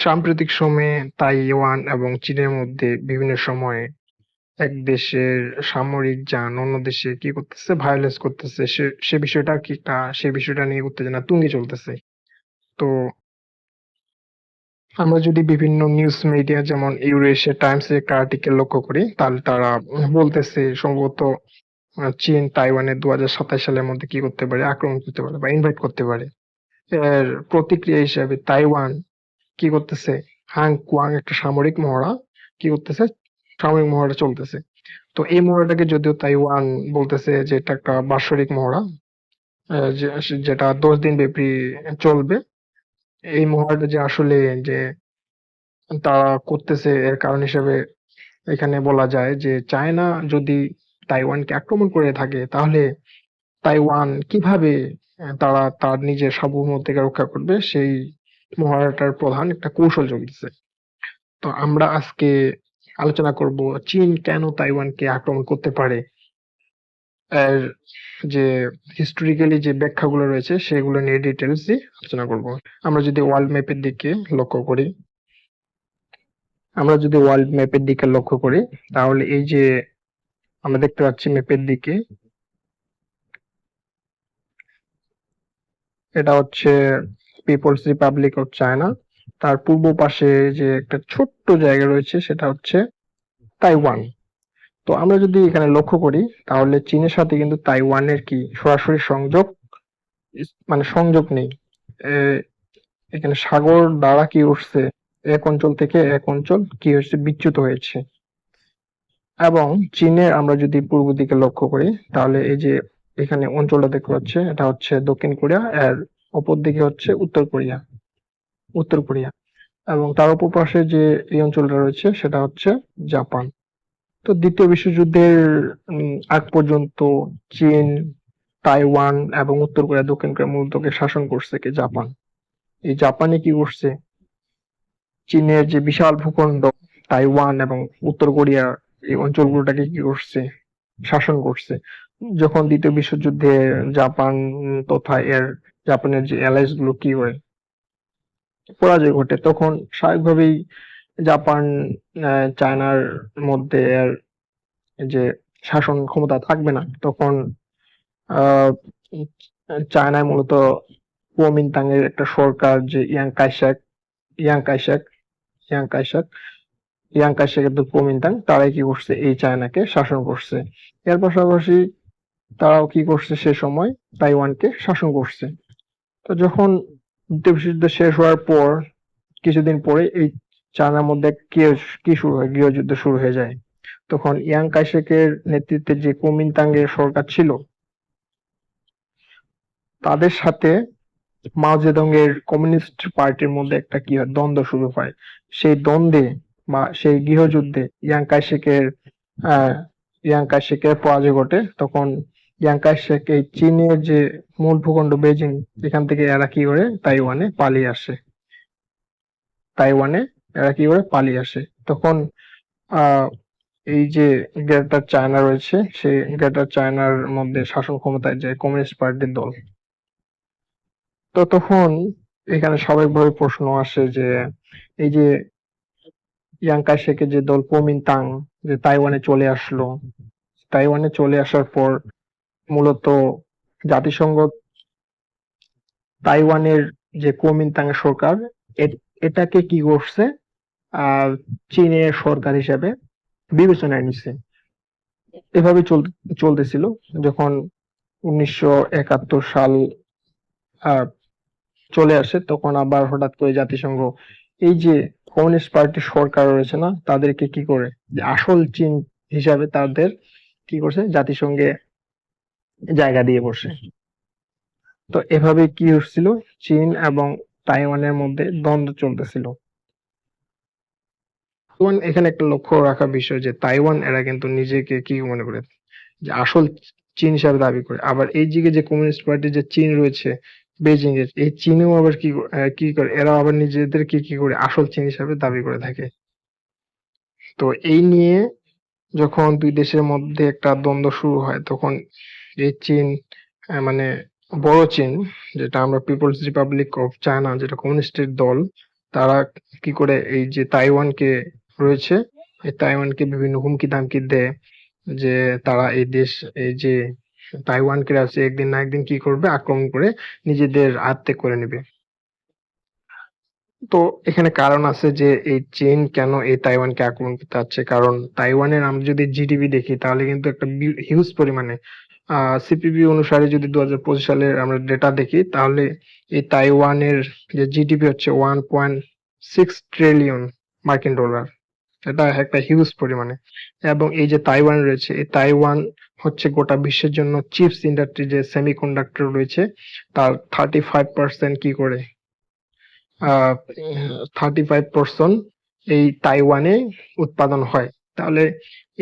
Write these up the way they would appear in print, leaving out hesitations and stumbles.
সাম্প্রতিক সময়ে তাইওয়ান এবং চীনের মধ্যে বিভিন্ন সময়ে এক দেশের সামরিক যান অন্য দেশে কি করতেছে, ভায়োলেন্স করতেছে, সে বিষয়টা কি সে বিষয়টা নিয়ে উত্তেজনা তুঙ্গে চলতেছে। তো আমরা যদি বিভিন্ন নিউজ মিডিয়া যেমন ইউরেশিয়া টাইমস এর একটা আর্টিকেল লক্ষ্য করি, তাহলে তারা বলতেছে সম্ভবত চীন তাইওয়ানে 2027 সালের মধ্যে কি করতে পারে, আক্রমণ করতে পারে বা ইনভাইট করতে পারে। এর প্রতিক্রিয়া হিসেবে তাইওয়ান কি করতেছে, হাং কুয়াং একটা সামরিক মহড়া কি করতেছে, সামরিক মহড়া চলতেছে। তো এই মহড়াটাকে যদিও তাইওয়ান বলতেছে যে এটা একটা বাৎসরিক মহড়া, যেটা 10 দিন ব্যাপী চলবে। এই মহড়াটা যে আসলে যে তারা করতেছে এর কারণ হিসেবে এখানে বলা যায় যে চায়না যদি তাইওয়ানকে আক্রমণ করে থাকে, তাহলে তাইওয়ান কিভাবে তারা তার নিজের সার্বভৌমত্বকে রক্ষা করবে, সেই মহড়াটার প্রধান একটা কৌশল চলতেছে। তো আমরা আজকে আলোচনা করব চীন কেন তাইওয়ানকে আক্রমণ করতে পারে, এর যে হিস্টোরিক্যালি যে ব্যাখ্যাগুলো রয়েছে সেগুলো নিয়ে ডিটেলসে আলোচনা করব। আমরা যদি ওয়ার্ল্ড ম্যাপের দিকে লক্ষ্য করি তাহলে এই যে আমরা দেখতে পাচ্ছি ম্যাপের দিকে, এটা হচ্ছে পিপলস রিপাবলিক অফ চায়না। তার পূর্ব পাশে যে একটা ছোট্ট জায়গা রয়েছে সেটা হচ্ছে তাইওয়ান। তো আমরা যদি এখানে লক্ষ্য করি তাহলে চীনের সাথে কিন্তু তাইওয়ানের কি সরাসরি সংযোগ, মানে সংযোগ নেই। এ- এখানে সাগর দ্বারা কি উঠছে, এক অঞ্চল থেকে এক অঞ্চল কি হয়েছে, বিচ্যুত হয়েছে। এবং চীনের আমরা যদি পূর্ব দিকে লক্ষ্য করি তাহলে এই যে এখানে অঞ্চলটা দেখতে পাচ্ছে, এটা হচ্ছে দক্ষিণ কোরিয়া, আর অপর দিকে হচ্ছে উত্তর কোরিয়া। এবং তার অপর পাশে যে এই অঞ্চলটা রয়েছে সেটা হচ্ছে জাপান। তো দ্বিতীয় বিশ্বযুদ্ধের আগ পর্যন্ত চীন, তাইওয়ান এবং উত্তর কোরিয়া, দক্ষিণ কোরিয়া মূলত শাসন করছে কি জাপান। এই জাপানে কি করছে, চীনের যে বিশাল ভূখণ্ড তাইওয়ান এবং উত্তর কোরিয়া, এই অঞ্চলগুলোটাকে কি করছে, শাসন করছে। যখন দ্বিতীয় বিশ্বযুদ্ধে জাপান তথা জাপানের যে অ্যালাইস গুলো কি হয়, পরাজয় ঘটে, তখন স্বাভাবিকভাবেই জাপান চায়নার মধ্যে এর যে শাসন ক্ষমতা থাকবে না। তখন আহ চায়নায় মূলত কুওমিন্টাং এর একটা সরকার, যে young Kai-shek young Kai-shek young কাইশেকের দূত কুওমিন্টাং, তারাই কি করছে, এই চায়নাকে শাসন করছে। এর পাশাপাশি তারাও কি করছে, সে সময় তাইওয়ানকে শাসন করছে। তো যখন দ্বিতীয় বিশ্বযুদ্ধ শেষ হওয়ার পর কিছুদিন পরে এই চায়নার মধ্যে কি শুরু হয়, গৃহযুদ্ধ শুরু হয়ে যায়। তখন ইয়াং কাইশেকের নেতৃত্বে যে কুওমিন্টাং এর সরকার ছিল, তাদের সাথে মাও জেদং এর কমিউনিস্ট পার্টির মধ্যে একটা কি হয়, দ্বন্দ্ব শুরু হয়। সেই দ্বন্দ্বে বা সেই গৃহযুদ্ধে আহ ইয়াং কাইশেকের পরাজয় ঘটে। তখন ইয়াং কাইশেক এই চীনের যে মূল ভূখণ্ড বেজিং, এখান থেকে এরা কি করে পালিয়ে আসে। তখন আহ এই যে গ্রেটার চায়না রয়েছে, সেই গ্রেটার চায়নার মধ্যে শাসন ক্ষমতায় যায় কমিউনিস্ট পার্টির দল। তো তখন এখানে স্বাভাবিকভাবে প্রশ্ন আসে যে এই যে ইয়াং কাইশেকের যে দল কুওমিন্টাং যে তাইওয়ানে চলে আসার পর মূলত জাতিসংঘ তাইওয়ানের যে কুওমিন্টাং এর সরকার, এটাকে কি করছে, আহ চীনের সরকার হিসেবে বিবেচনায় নিছে। এভাবে চলতেছিল। যখন 1971 সাল আহ চলে আসে, তখন আবার হঠাৎ করে জাতিসংঘ এই যে কমিউনিস্ট পার্টির সরকার রয়েছে না, তাদেরকে কি করে, যে আসল চীন হিসাবে তাদের কি করছে, জাতিসংঘে জায়গা দিয়ে বসে। তো এভাবে কি হচ্ছিল, চীন এবং তাইওয়ানের মধ্যে দ্বন্দ্ব চলতেছিল। এখানে একটা লক্ষ্য রাখার বিষয় যে তাইওয়ান এরা কিন্তু নিজেকে কি মনে করে, যে আসল চীন হিসাবে দাবি করে। আবার এই দিকে যে কমিউনিস্ট পার্টির যে চীন রয়েছে বেজিং এর, এই চীনেও আবার কি করে, এরা আবার নিজেদেরকে কি করে আসল চীন হিসাবে দাবি করে থাকে। তো এই নিয়ে যখন দুই দেশের মধ্যে একটা দ্বন্দ্ব শুরু হয়, তখন এই চীন, মানে বড় চীন, যেটা আমরা পিপলস রিপাবলিক অফ চায়না, যেটা কমিউনিস্টের দল, তারা কি করে এই যে তাইওয়ানকে রয়েছে, এই তাইওয়ানকে বিভিন্ন হুমকি ধামকি দেয় যে তারা এই দেশ, এই যে তাইওয়ানকে আছে একদিন না একদিন কি করবে, আক্রমণ করে নিজেদের আয়ত্তে করে নেবে। তো এখানে কারণ আছে যে এই চীন কেন এই তাইওয়ানকে আক্রমণ করতে যাচ্ছে, কারণ তাইওয়ানের আমরা যদি জিডিপি দেখি তাহলে কিন্তু একটা হিউজ পরিমাণে, সিপিবি অনুসারে যদি 2025 সালের আমরা ডেটা দেখি তাহলে এই তাইওয়ানের যে জিডিপি হচ্ছে 1.6 ট্রিলিয়ন মার্কিন ডলার। এটা একটা হিউজ পরিমাণে। এবং এই যে তাইওয়ান রয়েছে, এই তাইওয়ান হচ্ছে গোটা বিশ্বের জন্য চিপস ইন্ডাস্ট্রি যে সেমিকন্ডাক্টর রয়েছে তার 35% কি করে, 35% এই তাইওয়ানে উৎপাদন হয়। তাহলে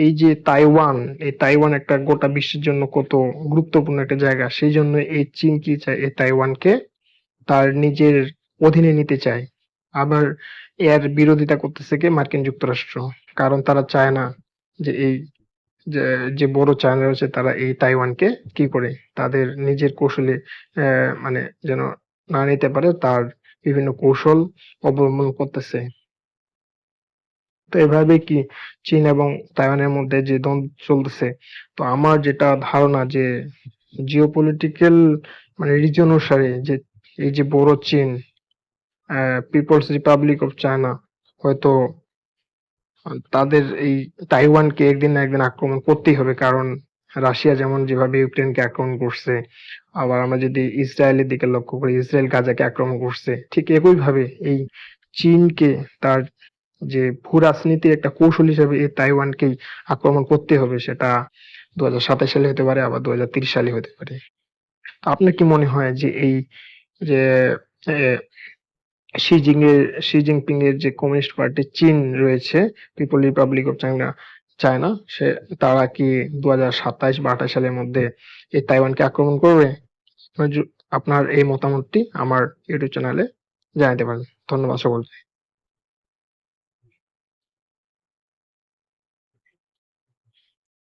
এই যে তাইওয়ান, এই তাইওয়ান একটা গোটা বিশ্বের জন্য কত গুরুত্বপূর্ণ একটা জায়গা, সেই জন্য এই চীন কি চায়, এই তাইওয়ানকে তার নিজের অধীনে নিতে চায়। আবার এর বিরোধিতা করতেছে কে, মার্কিন যুক্তরাষ্ট্র। কারণ তারা চায় না যে এই যে যে বড় চায়না রয়েছে তারা এই তাইওয়ানকে কি করে তাদের নিজের কৌশলে মানে যেন না নিতে পারে, তার বিভিন্ন কৌশল অবলম্বন করতেছে। তো এভাবে কি চীন এবং তাইওয়ানের মধ্যে যে দ্বন্দ্ব চলতেছে, তো আমার যেটা ধারণা যে জিওপলিটিক্যাল মানে রিজন অনুসারে যে এই যে বড় চীন, পিপলস রিপাবলিক অফ চায়না হয়তো তাদের এই তাইওয়ানকে একদিন না একদিন আক্রমণ করতেই হবে। কারণ রাশিয়া যেমন যেভাবে ইউক্রেনকে আক্রমণ করছে, আবার আমরা যদি ইসরায়েলের দিকে লক্ষ্য করি, ইসরায়েল গাজাকে আক্রমণ করছে, ঠিক একইভাবে এই চীনকে তার যে ভূ রাজনীতির একটা কৌশল হিসেবে এই তাইওয়ানকেই আক্রমণ করতে হবে। সেটা 2027 সালে হতে পারে, আবার 2030 সালে হতে পারে। আপনার কি মনে হয় যে এই যে শি জিনপিং এর যে কমিউনিস্ট পার্টি চীন রয়েছে, people republic of China, China সে তারা কি 2027 বা 28 সালের মধ্যে এই তাইওয়ানকে আক্রমণ করবে? আপনার আপনার এই মতামতটি আমার ইউটিউব চ্যানেলে জানাতে পারেন। ধন্যবাদ সকলকে।